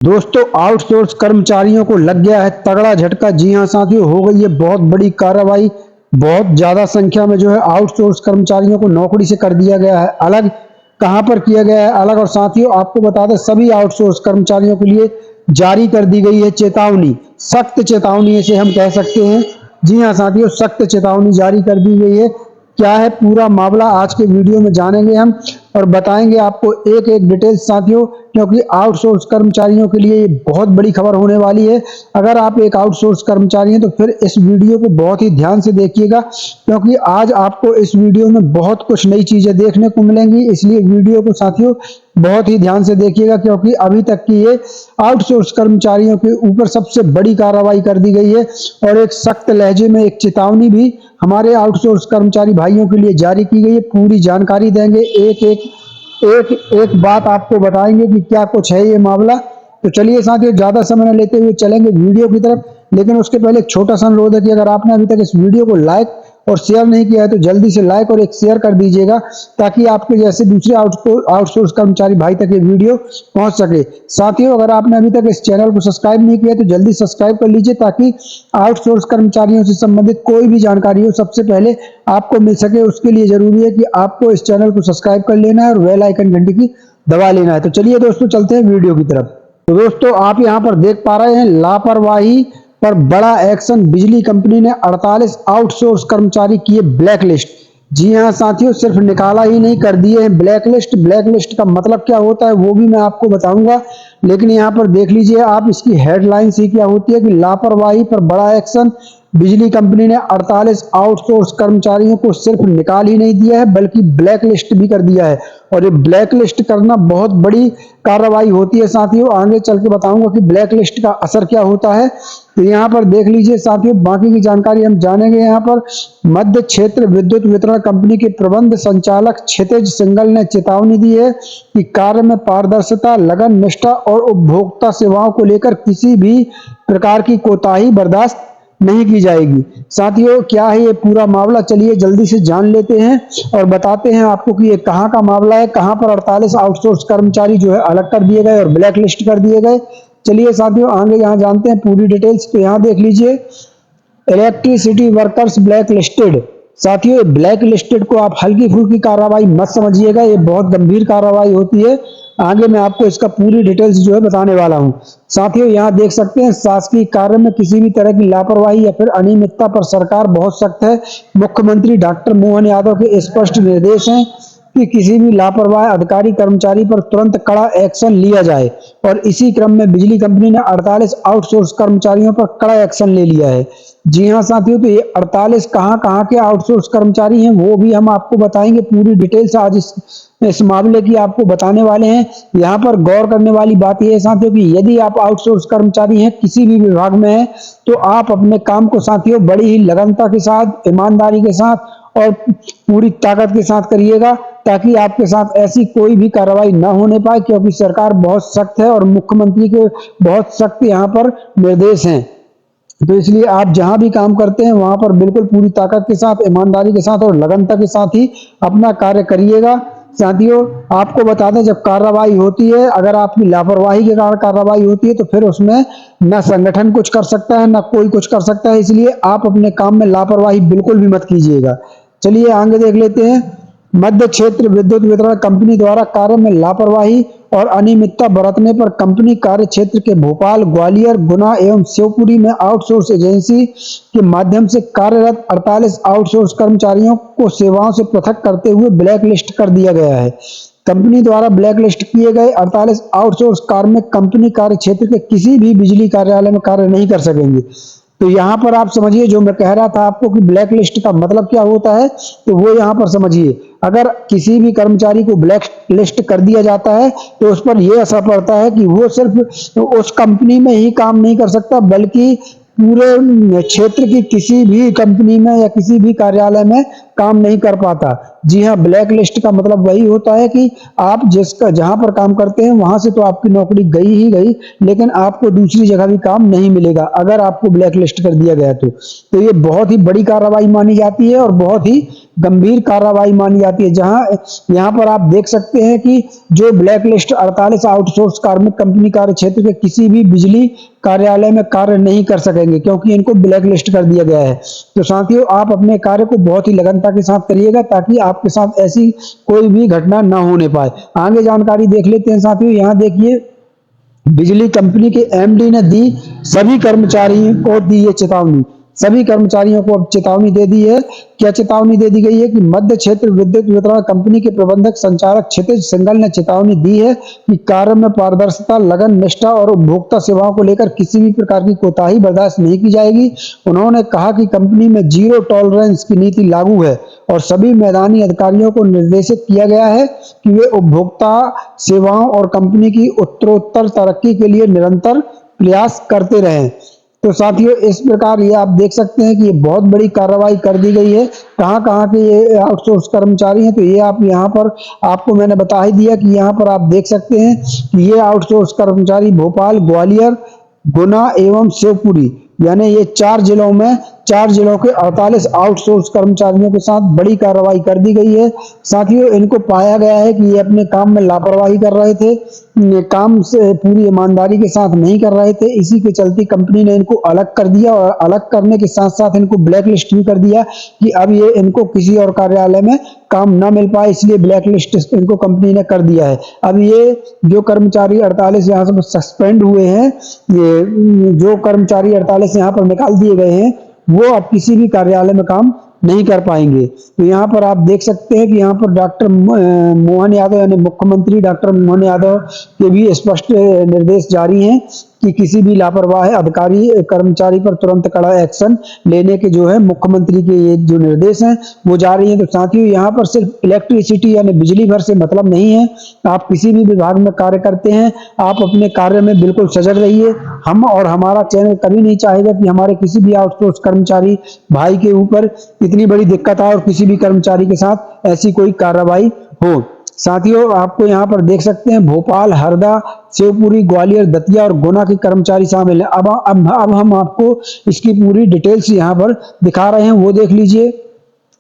दोस्तों, आउटसोर्स कर्मचारियों को लग गया है तगड़ा झटका। जी हां साथियों, हो गई है बहुत बड़ी कार्रवाई। बहुत ज्यादा संख्या में जो है आउटसोर्स कर्मचारियों को नौकरी से कर दिया गया है अलग। कहां पर किया गया है अलग? और साथियों आपको बता दें, सभी आउटसोर्स कर्मचारियों के लिए जारी कर दी गई है चेतावनी। सख्त चेतावनी इसे हम कह सकते हैं। जी हां साथियों, सख्त चेतावनी जारी कर दी गई है। क्या है पूरा मामला, आज के वीडियो में जानेंगे हम और बताएंगे आपको एक एक डिटेल साथियों, क्योंकि आउटसोर्स कर्मचारियों के लिए ये बहुत बड़ी खबर होने वाली है। अगर आप एक आउटसोर्स कर्मचारी हैं तो फिर इस वीडियो को बहुत ही ध्यान से देखिएगा, क्योंकि आज आपको इस वीडियो में बहुत कुछ नई चीजें देखने को मिलेंगी। इसलिए वीडियो को साथियों बहुत ही ध्यान से देखिएगा, क्योंकि अभी तक की ये आउटसोर्स कर्मचारियों के ऊपर सबसे बड़ी कार्रवाई कर दी गई है। और एक सख्त लहजे में एक चेतावनी भी हमारे आउटसोर्स कर्मचारी भाइयों के लिए जारी की गई है। पूरी जानकारी देंगे, एक एक बात आपको बताएंगे कि क्या कुछ है ये मामला। तो चलिए साथियों, ज्यादा समय न लेते हुए चलेंगे वीडियो की तरफ। लेकिन उसके पहले एक छोटा सा अनुरोध है कि अगर आपने अभी तक इस वीडियो को लाइक और शेयर नहीं किया है तो जल्दी से लाइक और एक शेयर कर दीजिएगा, ताकि आपके जैसे दूसरे आउटसोर्स कर्मचारी भाई तक ये वीडियो पहुंच सके। साथियों, अगर आपने अभी तक इस चैनल को सब्सक्राइब नहीं किया तो जल्दी सब्सक्राइब कर लीजिए, ताकि आउटसोर्स कर्मचारियों से संबंधित कोई भी जानकारी हो सबसे पहले आपको मिल सके। उसके लिए जरूरी है कि आपको इस चैनल को सब्सक्राइब कर लेना है और बेल आइकन घंटी की दबा लेना है। तो चलिए दोस्तों, चलते हैं वीडियो की तरफ। तो दोस्तों, आप यहां पर देख पा रहे हैं लापरवाही पर बड़ा एक्शन। बिजली कंपनी ने 48 आउटसोर्स कर्मचारी किए ब्लैकलिस्ट। जी हां साथियों, सिर्फ निकाला ही नहीं, कर दिए हैं ब्लैकलिस्ट। ब्लैकलिस्ट का मतलब क्या होता है वो भी मैं आपको बताऊंगा, लेकिन यहां पर देख लीजिए आप, इसकी हेडलाइंस ही क्या होती है कि लापरवाही पर बड़ा एक्शन। बिजली कंपनी ने 48 आउटसोर्स कर्मचारियों को सिर्फ निकाल ही नहीं दिया है, बल्कि ब्लैकलिस्ट भी कर दिया है। और ये ब्लैकलिस्ट करना बहुत बड़ी कार्रवाई होती है साथियों। आगे चल के बताऊंगा कि ब्लैकलिस्ट का असर क्या होता है। तो यहाँ पर देख लीजिए साथियों, बाकी की जानकारी हम जानेंगे। यहाँ पर मध्य क्षेत्र विद्युत वितरण कंपनी के प्रबंध संचालक क्षितिज सिंगल ने चेतावनी दी है कि कार्य में पारदर्शिता, लगन, निष्ठा और उपभोक्ता सेवाओं को लेकर किसी भी प्रकार की कोताही बर्दाश्त नहीं की जाएगी। साथियों, क्या है ये पूरा मामला, चलिए जल्दी से जान लेते हैं और बताते हैं आपको कि ये कहाँ का मामला है, कहाँ पर 48 आउटसोर्स कर्मचारी जो है अलग कर दिए गए और ब्लैक लिस्ट कर दिए गए। चलिए साथियों, आगे यहाँ जानते हैं पूरी डिटेल्स। तो यहाँ देख लीजिए, इलेक्ट्रिसिटी वर्कर्स ब्लैक लिस्टेड। साथियों, ब्लैक लिस्टेड को आप हल्की फुल्की कार्रवाई मत समझिएगा, ये बहुत गंभीर कार्रवाई होती है। आगे मैं आपको इसका पूरी डिटेल्स जो है बताने वाला हूं। साथियों, यहाँ देख सकते हैं, शासकीय कार्य में किसी भी तरह की लापरवाही या फिर अनियमितता पर सरकार बहुत सख्त है। मुख्यमंत्री डॉक्टर मोहन यादव के स्पष्ट निर्देश हैं कि किसी भी लापरवाह अधिकारी कर्मचारी पर तुरंत कड़ा एक्शन लिया जाए। और इसी क्रम में बिजली कंपनी ने 48 आउटसोर्स कर्मचारियों पर कड़ा एक्शन ले लिया है। जी हां साथियों, तो ये 48 कहां के आउटसोर्स कर्मचारी हैं वो भी हम आपको बताएंगे। पूरी डिटेल्स आज इस मामले की आपको बताने वाले हैं। यहाँ पर गौर करने वाली बात यह है साथियों कि यदि आप आउटसोर्स कर्मचारी हैं, किसी भी विभाग में हैं, तो आप अपने काम को साथियों बड़ी ही लगनता के साथ, ईमानदारी के साथ और पूरी ताकत के साथ करिएगा, ताकि आपके साथ ऐसी कोई भी कार्रवाई न होने पाए, क्योंकि सरकार बहुत सख्त है और मुख्यमंत्री के बहुत सख्त यहाँ पर निर्देश हैं। तो इसलिए आप जहां भी काम करते हैं वहां पर बिल्कुल पूरी ताकत के साथ, ईमानदारी के साथ और लगनता के साथ ही अपना कार्य करिएगा। साथियों, आपको बता दें, जब कार्रवाई होती है, अगर आपकी लापरवाही के कारण कार्रवाई होती है, तो फिर उसमें न संगठन कुछ कर सकता है, न कोई कुछ कर सकता है। इसलिए आप अपने काम में लापरवाही बिल्कुल भी मत कीजिएगा। चलिए आगे देख लेते हैं। मध्य क्षेत्र विद्युत वितरण कंपनी द्वारा कार्य में लापरवाही और अनियमितता बरतने पर कंपनी कार्य क्षेत्र के भोपाल, ग्वालियर, गुना एवं शिवपुरी में आउटसोर्स एजेंसी के माध्यम से कार्यरत 48 आउटसोर्स कर्मचारियों को सेवाओं से पृथक करते हुए ब्लैक लिस्ट कर दिया गया है। कंपनी द्वारा ब्लैक लिस्ट किए गए 48 आउटसोर्स कार्मिक कंपनी कार्य क्षेत्र के किसी भी बिजली कार्यालय में कार्य नहीं कर सकेंगे। तो यहाँ पर आप समझिए, जो मैं कह रहा था आपको कि ब्लैक लिस्ट का मतलब क्या होता है, तो वो यहाँ पर समझिए। अगर किसी भी कर्मचारी को ब्लैक लिस्ट कर दिया जाता है तो उस पर यह असर पड़ता है कि वो सिर्फ उस कंपनी में ही काम नहीं कर सकता, बल्कि पूरे क्षेत्र की किसी भी कंपनी में या किसी भी कार्यालय में काम नहीं कर पाता। जी हाँ, ब्लैक लिस्ट का मतलब वही होता है कि आप जिसका जहां पर काम करते हैं वहां से तो आपकी नौकरी गई ही गई, लेकिन आपको दूसरी जगह भी काम नहीं मिलेगा अगर आपको ब्लैक लिस्ट कर दिया गया तो ये बहुत ही बड़ी कार्रवाई मानी जाती है और बहुत ही गंभीर कार्रवाई मानी जाती है। जहां यहां पर आप देख सकते हैं कि जो ब्लैक लिस्ट 48 आउटसोर्स कार्मिक कंपनी कार्य क्षेत्र के किसी भी बिजली कार्यालय में कार्य नहीं कर सकेंगे, क्योंकि इनको ब्लैक लिस्ट कर दिया गया है। तो साथियों, आप अपने कार्य को बहुत ही लगनता के साथ करिएगा ताकि आपके साथ ऐसी कोई भी घटना ना होने पाए। आगे जानकारी देख लेते हैं साथियों। यहाँ देखिए, बिजली कंपनी के एमडी ने दी सभी कर्मचारियों को दी ये चेतावनी। सभी कर्मचारियों को अब चेतावनी दे दी है। क्या चेतावनी दे दी गई है कि मध्य क्षेत्र विद्युत वितरण कंपनी के प्रबंधक संचालक क्षितिज सिंघल ने चेतावनी दी है कि कार्य में पारदर्शिता, लगन, निष्ठा और उपभोक्ता सेवाओं को लेकर किसी भी प्रकार की कोताही बर्दाश्त नहीं की जाएगी। उन्होंने कहा कि कंपनी में जीरो टॉलरेंस की नीति लागू है और सभी मैदानी अधिकारियों को निर्देशित किया गया है कि वे उपभोक्ता सेवाओं और कंपनी की उत्तरोत्तर तरक्की के लिए निरंतर प्रयास करते रहें। तो साथियों, इस प्रकार ये आप देख सकते हैं कि ये बहुत बड़ी कार्रवाई कर दी गई है। कहाँ कहाँ के ये आउटसोर्स कर्मचारी हैं, तो ये आप यहाँ पर आपको मैंने बता ही दिया कि यहाँ पर आप देख सकते हैं कि ये आउटसोर्स कर्मचारी भोपाल, ग्वालियर, गुना एवं शिवपुरी, यानी ये 4 जिलों के 48 आउटसोर्स कर्मचारियों के साथ बड़ी कार्रवाई कर दी गई है। साथियों, इनको पाया गया है कि ये अपने काम में लापरवाही कर रहे थे, काम से पूरी ईमानदारी के साथ नहीं कर रहे थे। इसी के चलते कंपनी ने इनको अलग कर दिया और अलग करने के साथ साथ इनको ब्लैक लिस्ट भी कर दिया कि अब ये इनको किसी और कार्यालय में काम ना मिल पाए, इसलिए ब्लैक लिस्ट इनको कंपनी ने कर दिया है। अब ये जो कर्मचारी 48 यहाँ से सस्पेंड हुए हैं, ये जो कर्मचारी 48 यहाँ पर निकाल दिए गए हैं, वो अब किसी भी कार्यालय में काम नहीं कर पाएंगे। तो यहाँ पर आप देख सकते हैं कि यहाँ पर डॉक्टर मोहन यादव यानी मुख्यमंत्री डॉक्टर मोहन यादव के भी स्पष्ट निर्देश जारी हैं कि किसी भी लापरवाह अधिकारी कर्मचारी पर तुरंत कड़ा एक्शन लेने के जो है मुख्यमंत्री के ये जो निर्देश हैं वो जारी हैं। तो साथियों, यहाँ पर सिर्फ इलेक्ट्रिसिटी यानी बिजली भर से मतलब नहीं है। आप किसी भी विभाग में कार्य करते हैं, आप अपने कार्य में बिल्कुल सजग रहिए। हम और हमारा चैनल कभी नहीं चाहेगा कि हमारे किसी भी आउटसोर्स कर्मचारी भाई के ऊपर इतनी बड़ी दिक्कत आए और किसी भी कर्मचारी के साथ ऐसी कोई कार्रवाई हो। साथियों, आपको यहाँ पर देख सकते हैं भोपाल, हरदा, शिवपुरी, ग्वालियर, दतिया और गुना के कर्मचारी शामिल हैं। अब हम आपको इसकी पूरी डिटेल्स यहाँ पर दिखा रहे हैं, वो देख लीजिए।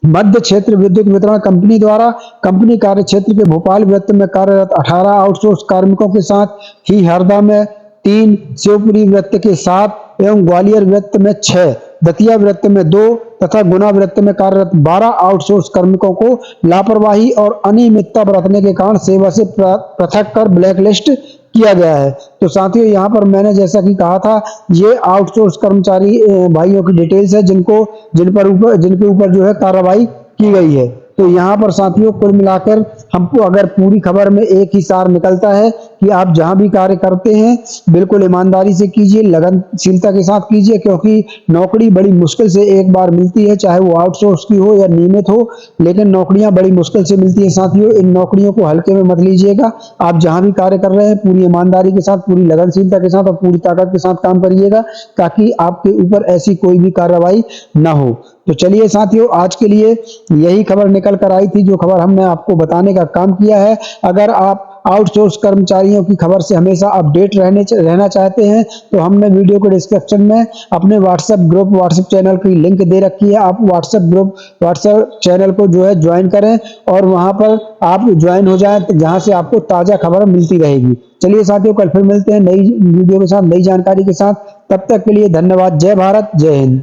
मध्य क्षेत्र विद्युत वितरण कंपनी द्वारा कंपनी कार्य क्षेत्र के भोपाल वृत्त में कार्यरत 18 आउटसोर्स कार्मिकों के साथ ही हरदा में 3, शिवपुरी वृत्त के 7 एवं ग्वालियर वृत्त में 6, दतिया वृत्त में 2 तथा गुना वृत्त में कार्यरत 12 आउटसोर्स कार्मिकों को लापरवाही और अनियमितता बरतने के कारण सेवा से पृथक कर ब्लैक लिस्ट किया गया है। तो साथियों, यहाँ पर मैंने जैसा कि कहा था, ये आउटसोर्स कर्मचारी भाइयों की डिटेल्स है जिनके ऊपर जो है कार्रवाई की गई है। तो यहाँ पर साथियों, कुल मिलाकर हमको अगर पूरी खबर में एक ही सार निकलता है कि आप जहां भी कार्य करते हैं बिल्कुल ईमानदारी से कीजिए, लगनशीलता के साथ कीजिए, क्योंकि नौकरी बड़ी मुश्किल से एक बार मिलती है, चाहे वो आउटसोर्स की हो या नियमित हो, लेकिन नौकरियां बड़ी मुश्किल से मिलती है। साथियों, इन नौकरियों को हल्के में मत लीजिएगा। आप जहां भी कार्य कर रहे हैं पूरी ईमानदारी के साथ, पूरी लगनशीलता के साथ और पूरी ताकत के साथ काम करिएगा ताकि आपके ऊपर ऐसी कोई भी कार्रवाई ना हो। तो चलिए साथियों, आज के लिए यही खबर निकल कर आई थी जो खबर हमने आपको बताने का काम किया है। अगर आप आउटसोर्स कर्मचारियों की खबर से हमेशा अपडेट रहना चाहते हैं तो हमने वीडियो के डिस्क्रिप्शन में अपने व्हाट्सएप चैनल की लिंक दे रखी है। आप व्हाट्सएप चैनल को जो है ज्वाइन करें और वहां पर आप ज्वाइन हो जाएं, जहां से आपको ताजा खबर मिलती रहेगी। चलिए साथियों, कल फिर मिलते हैं नई वीडियो के साथ, नई जानकारी के साथ। तब तक के लिए धन्यवाद। जय भारत, जय हिंद।